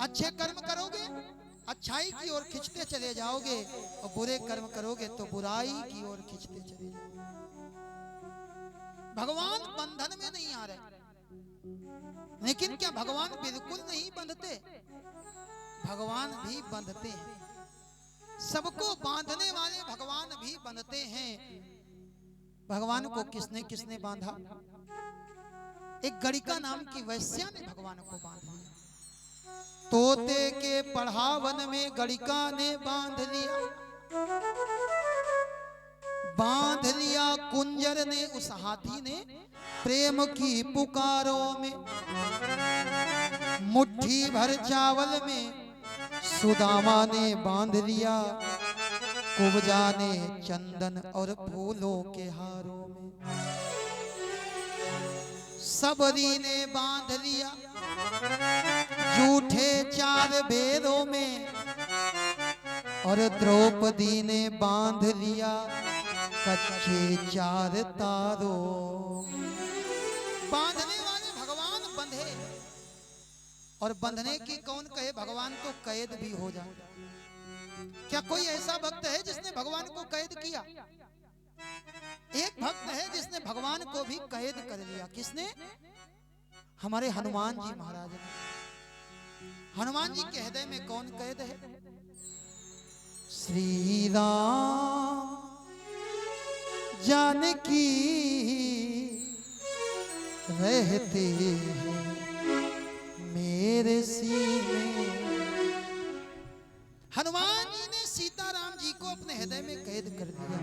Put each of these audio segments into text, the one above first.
अच्छे कर्म करोगे अच्छाई की ओर खींचते चले जाओगे, और बुरे कर्म करोगे तो बुराई की ओर खींचते चले जाओगे। भगवान बंधन में नहीं आ रहे, लेकिन क्या भगवान बिल्कुल नहीं बंधते? भगवान भी बंधते हैं। सबको बांधने वाले भगवान भी बंधते हैं। भगवान को किसने किसने बांधा? एक गणिका नाम की वैश्या ने भगवान को बांध लिया। तोते के पढ़ावन में गणिका ने बांध लिया, बांध लिया कुंजर ने उस हाथी ने प्रेम की पुकारों में। मुट्ठी भर चावल में सुदामा ने बांध लिया, कुब्जा ने चंदन और फूलों के हारों में। सबरी ने बांध लिया जूठे चार बेरों में, और द्रौपदी ने बांध लिया कच्चे चार तारों। बांधने वाले भगवान बंधे, और बंधने की कौन कहे? भगवान तो कैद भी हो जाए। क्या कोई ऐसा भक्त है जिसने भगवान को कैद किया? एक भक्त है जिसने भगवान को भी कैद कर लिया। किसने? हमारे हनुमान जी महाराज ने। हनुमान जी के हृदय में कौन कैद है? श्री राम जानकी रहते हैं मेरे सीने। हनुमान जी ने सीताराम जी को अपने हृदय में कैद कर दिया।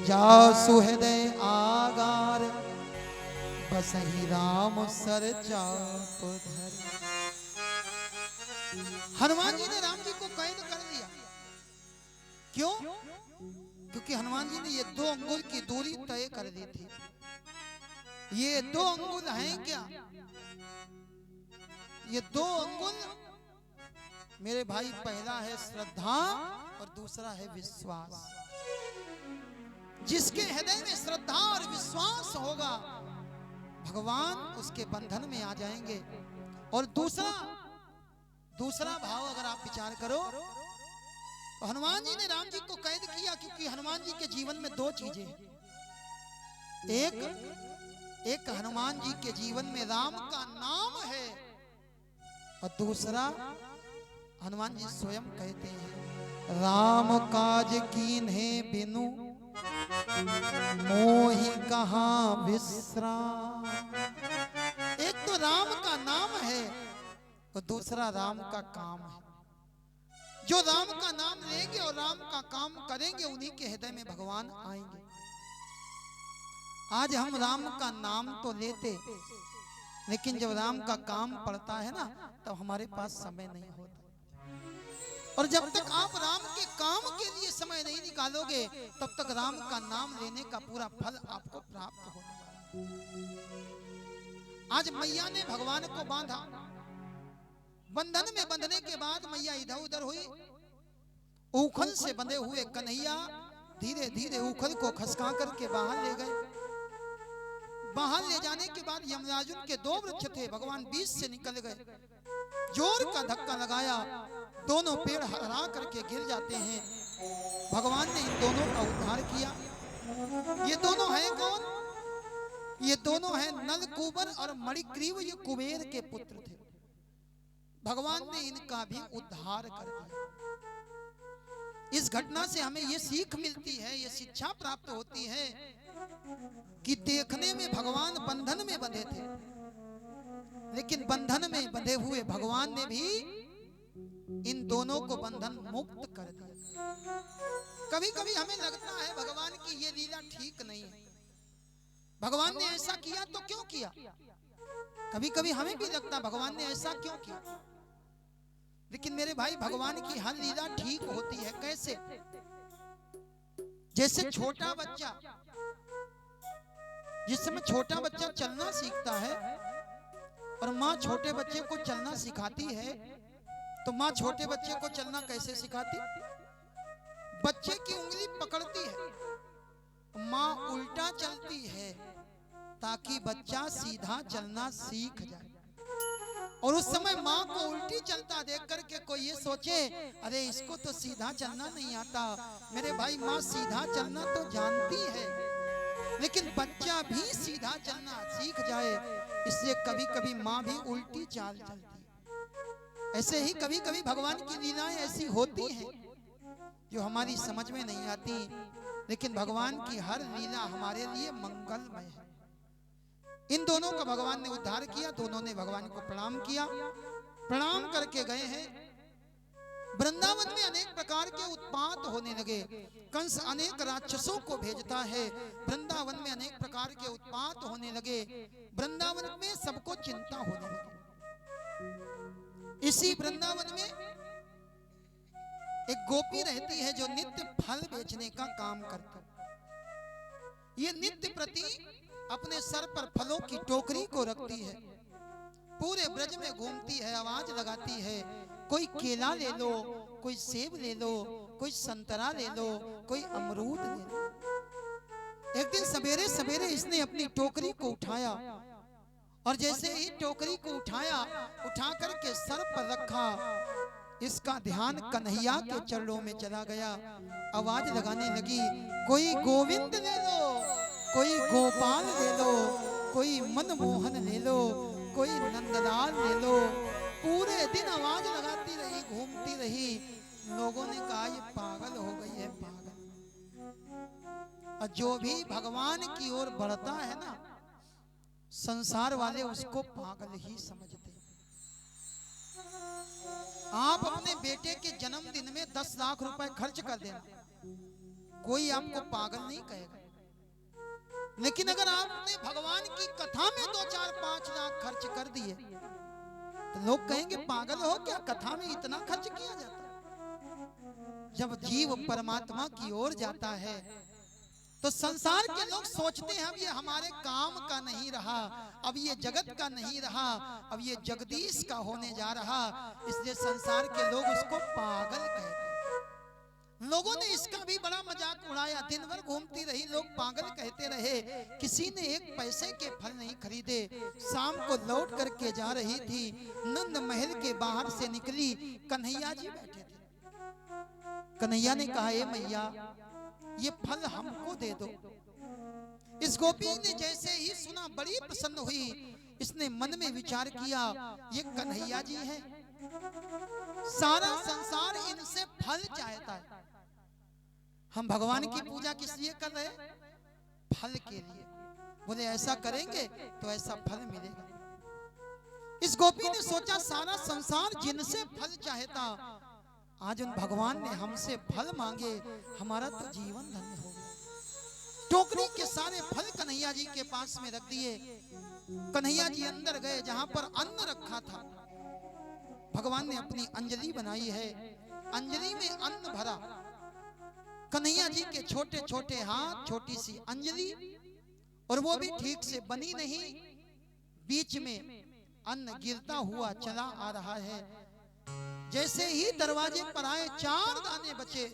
जासु हृदय आगार बसहि राम सर चाप धर। हनुमान जी ने राम जी को कैद कर दिया। क्यों? क्योंकि हनुमान जी ने ये 2 अंगुल की दूरी तय कर दी थी। ये 2 अंगुल हैं क्या? ये 2 अंगुल मेरे भाई, पहला है श्रद्धा और दूसरा है विश्वास। जिसके हृदय में श्रद्धा और विश्वास होगा, भगवान उसके बंधन में आ जाएंगे। और दूसरा भाव अगर आप विचार करो तो हनुमान जी ने राम जी को कैद किया क्योंकि हनुमान जी के जीवन में 2 चीजें हैं। एक हनुमान जी के जीवन में राम का नाम है, और दूसरा हनुमान जी स्वयं कहते हैं राम काज कीन्हे बिनु मोहि कहाँ विश्राम। एक तो राम का नाम है और दूसरा राम का काम है। जो राम का नाम लेंगे और राम का काम करेंगे, उन्हीं के हृदय में भगवान आएंगे। आज हम राम का नाम तो लेते, लेकिन जब राम का काम पड़ता है ना, तब हमारे पास समय नहीं होता। और जब तक आप राम के काम के लिए समय नहीं निकालोगे, तब तक राम का नाम लेने का पूरा फल आपको प्राप्त होने वाला है। आज मैया ने भगवान को बांधा, बंधन में बंधने के बाद मैया इधर उधर हुई। उखल से बंधे हुए कन्हैया धीरे धीरे उखल को खसका करके बाहर ले गए। बाहर ले जाने के बाद यमराजुन के 2 वृक्ष थे, भगवान बीच से निकल गए। जोर का धक्का लगाया, दोनों पेड़ हरा करके गिर जाते हैं। भगवान ने इन दोनों का उद्धार किया। ये दोनों हैं कौन? ये दोनों हैं नलकूबर और मणिग्रीव। ये कुबेर के पुत्र थे। भगवान ने इनका भी उद्धार कर दिया। इस घटना से हमें ये सीख मिलती है, ये शिक्षा प्राप्त होती है कि देखने में भगवान बंधन में बंधे थे, लेकिन बंधन में बंधे हुए भगवान ने भी इन दोनों को बंधन मुक्त कर दिया। कभी कभी हमें लगता है भगवान की ये लीला ठीक नहीं है, भगवान ने ऐसा किया तो क्यों किया। कभी कभी हमें भी लगता है भगवान ने ऐसा क्यों किया। लेकिन मेरे भाई, भगवान की हर लीला ठीक होती है। कैसे? जैसे छोटा बच्चा, जिस समय छोटा बच्चा चलना सीखता है और माँ छोटे बच्चे को चलना सिखाती है, तो माँ छोटे बच्चे को चलना कैसे सिखाती? बच्चे की उंगली पकड़ती है, माँ उल्टा चलती है ताकि बच्चा सीधा चलना सीख जाए। और उस समय माँ कोई ये सोचे अरे इसको तो सीधा चलना नहीं आता, मेरे भाई माँ सीधा चलना तो जानती है, लेकिन बच्चा भी सीधा चलना सीख जाए, इसलिए कभी कभी माँ भी उल्टी चाल चलती है। ऐसे ही कभी कभी भगवान की लीलाएं ऐसी होती हैं जो हमारी समझ में नहीं आती, लेकिन भगवान की हर लीला हमारे लिए मंगलमय है। इन दोनों का भगवान ने उद्धार किया, दोनों ने भगवान को प्रणाम किया, प्रणाम करके गए हैं। वृंदावन में अनेक प्रकार के उत्पात होने लगे, कंस अनेक राक्षसों को भेजता है, वृंदावन में अनेक प्रकार के उत्पात होने लगे, वृंदावन में सबको चिंता होने लगी। इसी वृंदावन में एक गोपी रहती है जो नित्य फल बेचने का काम करती है। ये नित्य प्रति अपने सर पर फलों की टोकरी को रखती है, पूरे ब्रज में घूमती है, आवाज लगाती है, कोई केला ले लो, कोई सेब ले लो, कोई संतरा ले लो, कोई अमरूद ले लो। एक दिन सवेरे सवेरे इसने अपनी टोकरी को उठाया और जैसे ही टोकरी को उठाया, उठा करके सर पर रखा, इसका ध्यान कन्हैया के चरणों में चला गया। आवाज लगाने लगी, कोई गोविंद ले लो, कोई गोपाल ले लो, कोई मनमोहन ले लो, कोई नंदलाल ले लो। पूरे दिन आवाज लगाती रही, घूमती रही। लोगों ने कहा ये पागल हो गई है, पागल। और जो भी भगवान की ओर बढ़ता है ना, संसार वाले उसको पागल ही समझते। आप अपने बेटे के जन्मदिन में 10 लाख रुपए खर्च कर देना, कोई आपको पागल नहीं कहेगा। लेकिन अगर आपने भगवान की कथा में 2, 4, 5 लाख खर्च कर दिए तो लोग कहेंगे पागल हो क्या, कथा में इतना खर्च किया जाता है। जब जीव परमात्मा की ओर जाता है तो संसार के लोग सोचते हैं अब ये हमारे काम का नहीं रहा, अब ये जगत का नहीं रहा, अब ये जगदीश का होने जा रहा, इसलिए संसार के लोग उसको पागल कहते हैं। लोगों ने इसका भी बड़ा मजाक उड़ाया, दिन भर घूमती रही, लोग पागल कहते रहे, किसी ने 1 पैसे के फल नहीं खरीदे। शाम को लौट करके जा रही थी, नंद महल के बाहर से निकली, कन्हैया जी बैठे थे। कन्हैया ने कहा, ए मैया ये फल हमको दे दो। इस गोपी ने जैसे ही सुना बड़ी प्रसन्न हुई, इसने मन में विचार किया ये कन्हैया जी हैं, सारा संसार इनसे फल चाहता है, हम भगवान की पूजा किस लिए कर रहे हैं, फल के लिए। बोले ऐसा करेंगे तो ऐसा फल मिलेगा। इस गोपी ने सोचा सारा संसार जिनसे फल चाहता, आज उन भगवान ने हमसे फल मांगे, हमारा तो जीवन धन्य हो गया। टोकरी के सारे फल कन्हैया जी के पास में रख दिए। कन्हैया जी अंदर गए, जहां पर अन्न रखा था, भगवान ने अपनी अंजलि बनाई है, अंजलि में अन्न भरा। कन्हैया जी के छोटे छोटे हाथ, छोटी सी अंजलि, और वो भी ठीक से बनी नहीं, बीच में अन्न गिरता हुआ चला आ रहा है। जैसे ही दरवाजे पर आए, 4 दाने बचे,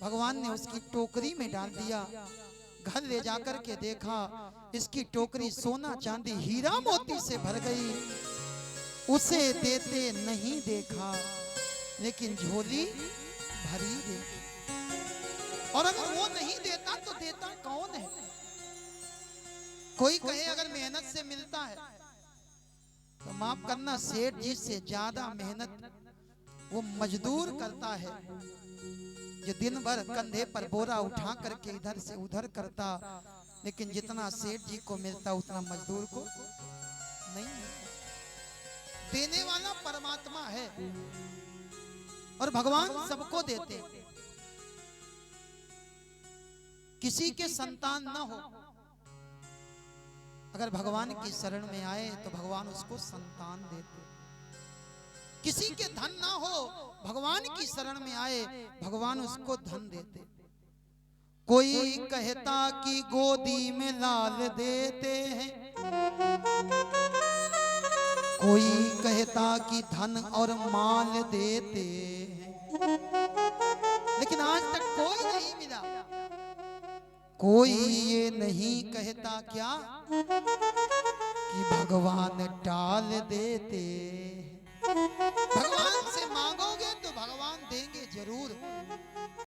भगवान ने उसकी टोकरी में डाल दिया। घर ले जाकर के देखा, इसकी टोकरी सोना चांदी हीरा मोती से भर गई। उसे देते नहीं देखा, लेकिन झोली भरी देखी। और अगर वो नहीं देता तो देता कौन है? कोई कहे अगर मेहनत से मिलता है तो माफ करना, सेठ जी से ज्यादा मेहनत वो मजदूर करता है, जो दिन भर कंधे पर बोरा उठा करके इधर से उधर करता, लेकिन जितना सेठ जी को मिलता उतना मजदूर को नहीं मिलता। देने वाला परमात्मा है और भगवान सबको देते। किसी के संतान ना हो, अगर भगवान की शरण में आए तो भगवान उसको संतान देते। किसी के धन ना हो, भगवान की शरण में आए, भगवान उसको धन देते। कोई कहता कि गोदी में लाल देते हैं, कोई कहता कि धन और माल देते हैं, लेकिन आज तक कोई नहीं मिला। कोई ये नहीं कहता क्या कि भगवान टाल देते। भगवान से मांगो जरूर